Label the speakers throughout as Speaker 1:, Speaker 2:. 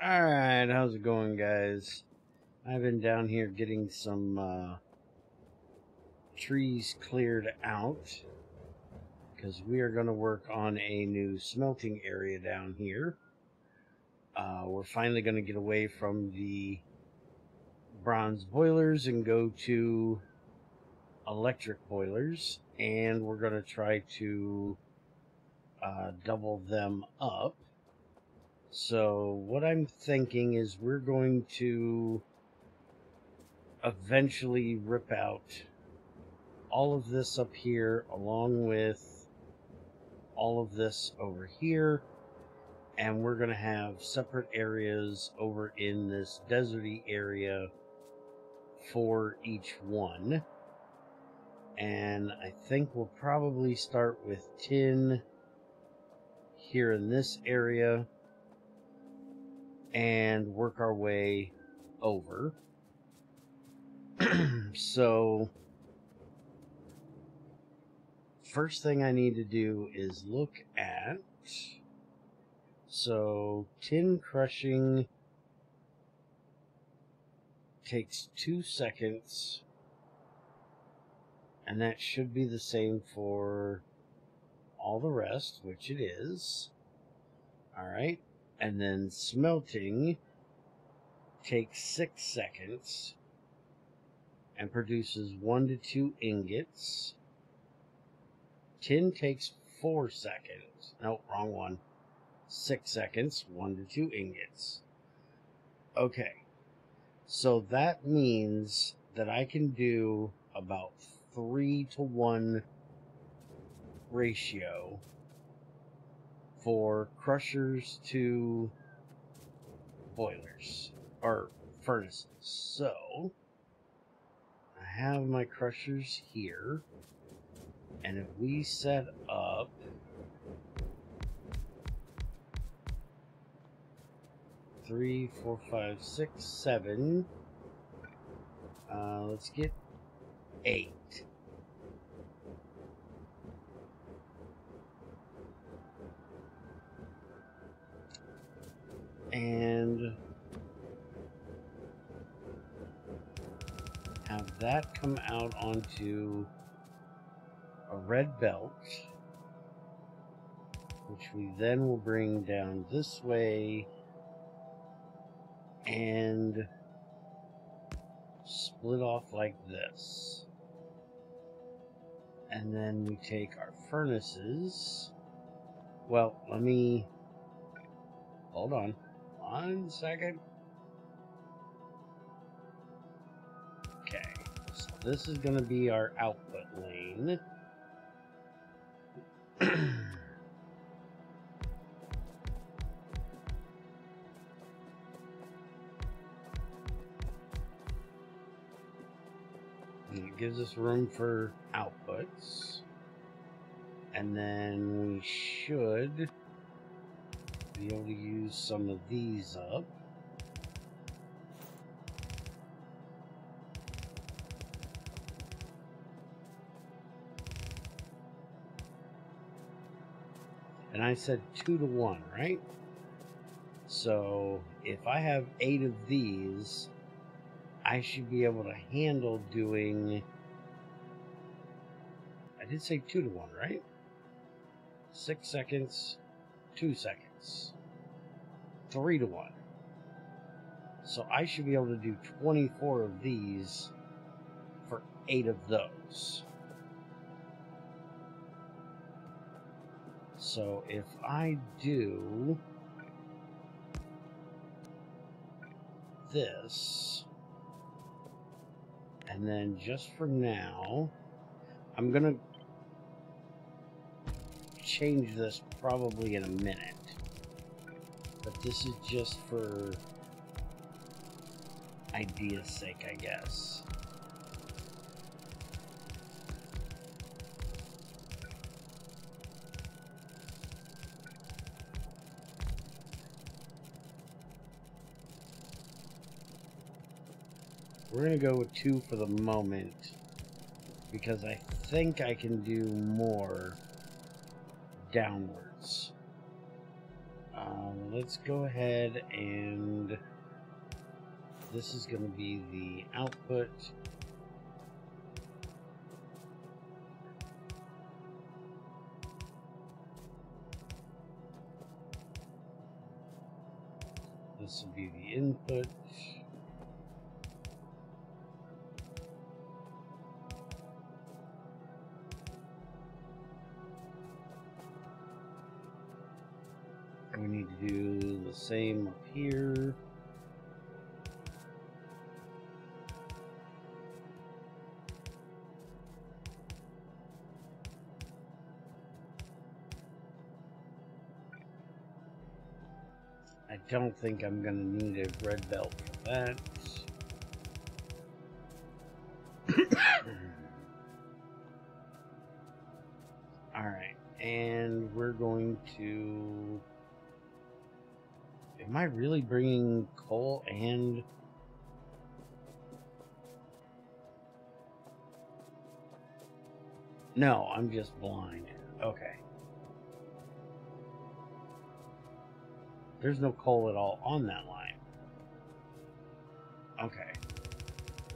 Speaker 1: Alright, how's it going, guys? I've been down here getting some trees cleared out because we are going to work on a new smelting area down here. We're finally going to get away from the bronze boilers and go to electric boilers, and we're going to try to double them up. So what I'm thinking is we're going to eventually rip out all of this up here along with all of this over here, and we're going to have separate areas over in this deserty area for each one. And I think we'll probably start with tin here in this area and work our way over. So first thing I need to do is look at, so tin crushing takes 2 seconds, and that should be the same for all the rest, which it is. Alright, and then smelting takes 6 seconds and produces 1 to 2 ingots. Tin takes 4 seconds. Nope, wrong one. 6 seconds, 1 to 2 ingots. Okay, so that means that I can do about 3 to 1 ratio for crushers to boilers or furnaces. So I have my crushers here, and if we set up three, 4, 5, 6, 7, let's get 8. And have that come out onto a red belt, which we then will bring down this way and split off like this. And then we take our furnaces. Well, let me hold on 1 second. Okay, so this is going to be our output lane. And it gives us room for outputs. And then we should be able to use some of these up. And I said 2 to 1, right? So if I have 8 of these, I should be able to handle doing, I did say 2 to 1, right? 6 seconds, 2 seconds, 3 to 1. So I should be able to do 24 of these for 8 of those. So if I do this, and then just for now, I'm gonna change this probably in a minute, but this is just for idea's sake, I guess. We're going to go with 2 for the moment, because I think I can do more downwards. let's go ahead and this is going to be the output. This will be the input. We need to do the same up here. I don't think I'm going to need a red belt for that. Alright, and we're going to... Am I really bringing coal and... No, I'm just blind. Okay. There's no coal at all on that line. Okay.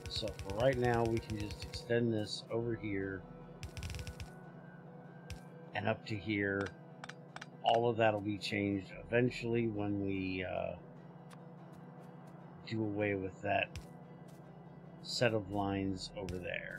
Speaker 1: So for right now, we can just extend this over here and up to here. All of that will be changed eventually when we do away with that set of lines over there.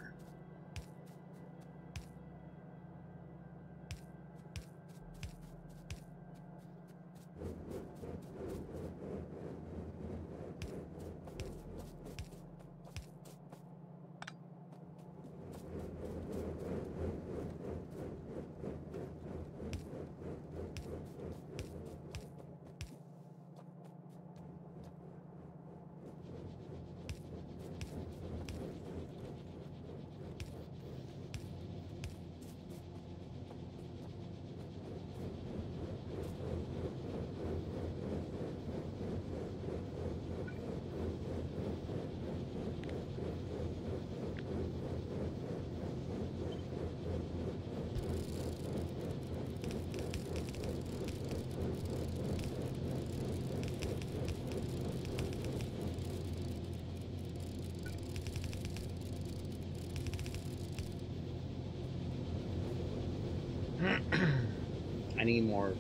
Speaker 1: I need more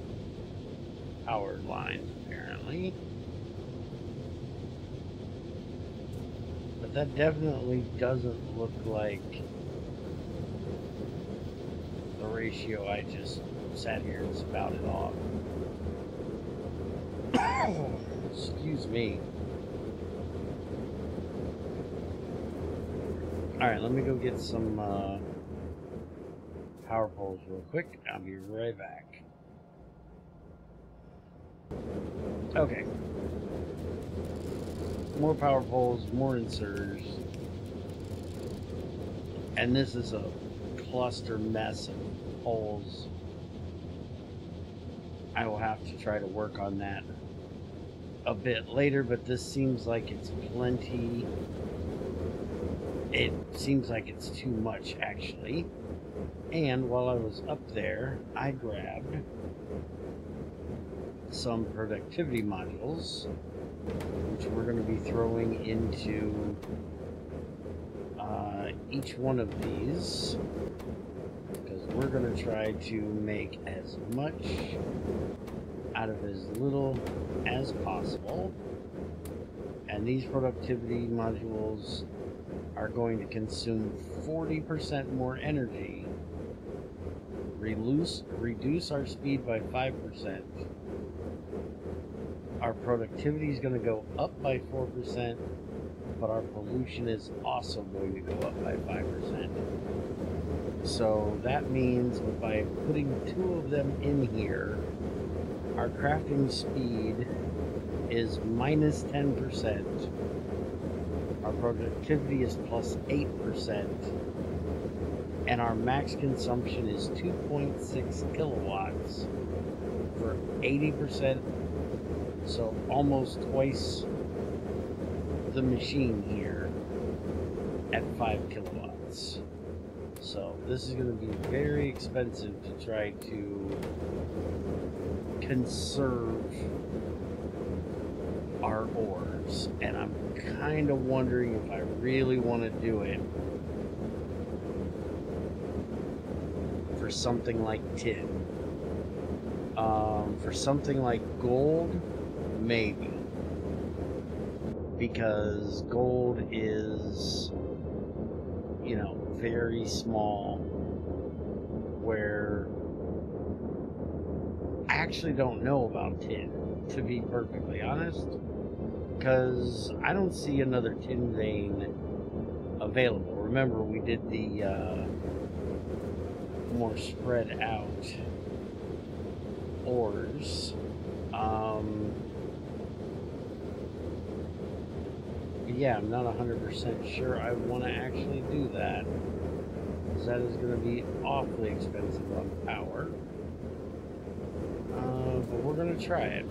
Speaker 1: power lines, apparently. But that definitely doesn't look like the ratio I just sat here and spouted off. Excuse me. Alright, let me go get some power poles real quick. I'll be right back. Okay. More power poles, more inserters. And this is a cluster mess of poles. I will have to try to work on that a bit later, but this seems like it's plenty. It seems like it's too much, actually. And while I was up there, I grabbed some productivity modules, which we're going to be throwing into each one of these, because we're going to try to make as much out of as little as possible. And these productivity modules are going to consume 40% more energy, reduce our speed by 5%. Our productivity is going to go up by 4%, but our pollution is also going to go up by 5%. So that means that by putting 2 of them in here, our crafting speed is minus 10%. Our productivity is plus 8%. And our max consumption is 2.6 kilowatts for 80%. So almost twice the machine here at 5 kilowatts. So this is going to be very expensive to try to conserve our ores, and I'm kind of wondering if I really want to do it for something like tin. For something like gold, maybe, because gold is, you know, very small, where I actually don't know about tin, to be perfectly honest, because I don't see another tin vein available. Remember, we did the more spread out ores. Yeah, I'm not 100% sure I want to actually do that, because that is going to be awfully expensive on power. But we're going to try it.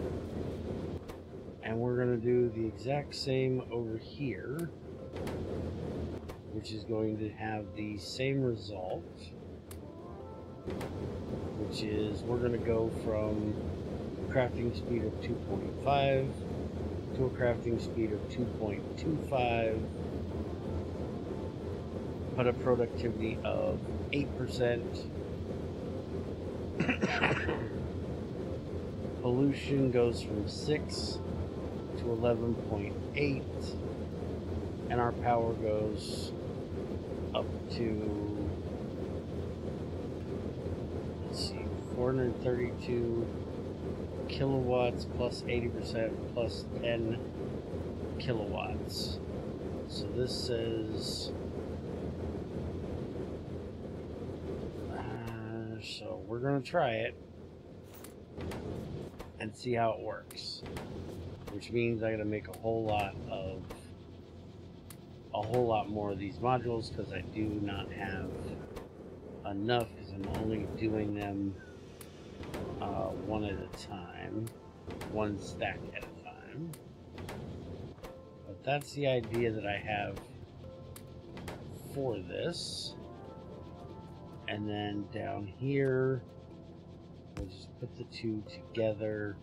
Speaker 1: And we're going to do the exact same over here, which is going to have the same result, which is we're going to go from a crafting speed of 2.5 to a crafting speed of 2.25, but a productivity of 8%. Pollution goes from 6 to 11.8, and our power goes up to, let's see, 432 kilowatts plus 80% plus 10 kilowatts. So this says, so we're going to try it and see how it works, which means I got to make a whole lot more of these modules, because I do not have enough, because I'm only doing them one at a time, one stack at a time. But that's the idea that I have for this. And then down here, we'll just put the two together.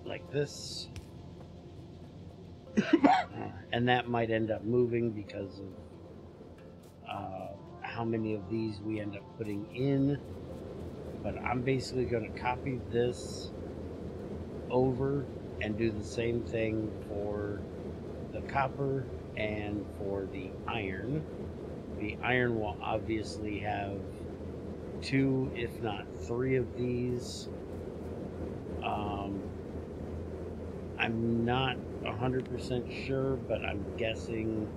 Speaker 1: Like this. And that might end up moving because of how many of these we end up putting in. But I'm basically going to copy this over and do the same thing for the copper and for the iron. The iron will obviously have 2, if not 3 of these. I'm not 100% sure, but I'm guessing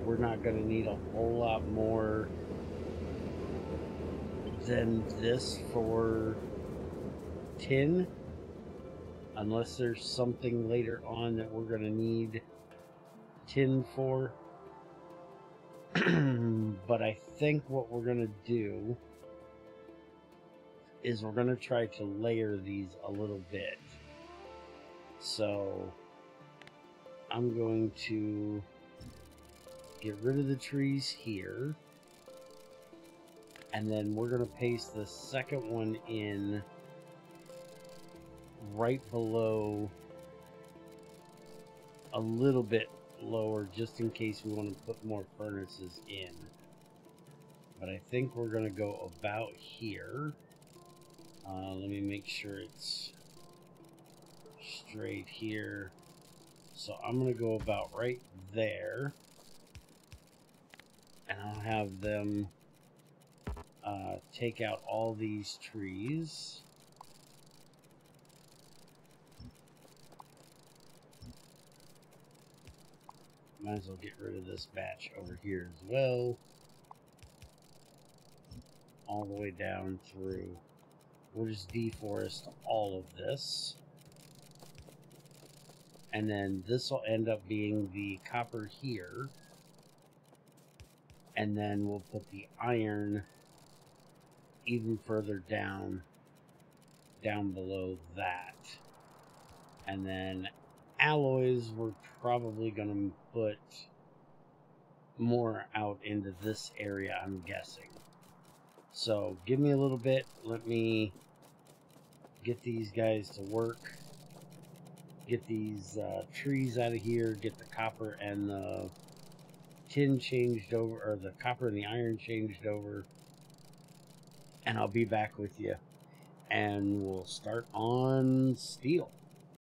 Speaker 1: we're not going to need a whole lot more than this for tin, unless there's something later on that we're going to need tin for. But I think what we're going to do is we're going to try to layer these a little bit. So I'm going to get rid of the trees here, and then we're going to paste the second one in right below, a little bit lower, just in case we want to put more furnaces in. But I think we're going to go about here. Let me make sure it's straight here. So I'm going to go about right there, and I'll have them take out all these trees. Might as well get rid of this batch over here as well. All the way down through. We'll just deforest all of this. And then this will end up being the copper here. And then we'll put the iron even further down below that. And then alloys, we're probably going to put more out into this area, I'm guessing. So give me a little bit. Let me get these guys to work. Get these trees out of here. Get the copper and the tin changed over, or the copper and the iron changed over. And I'll be back with you. And we'll start on steel.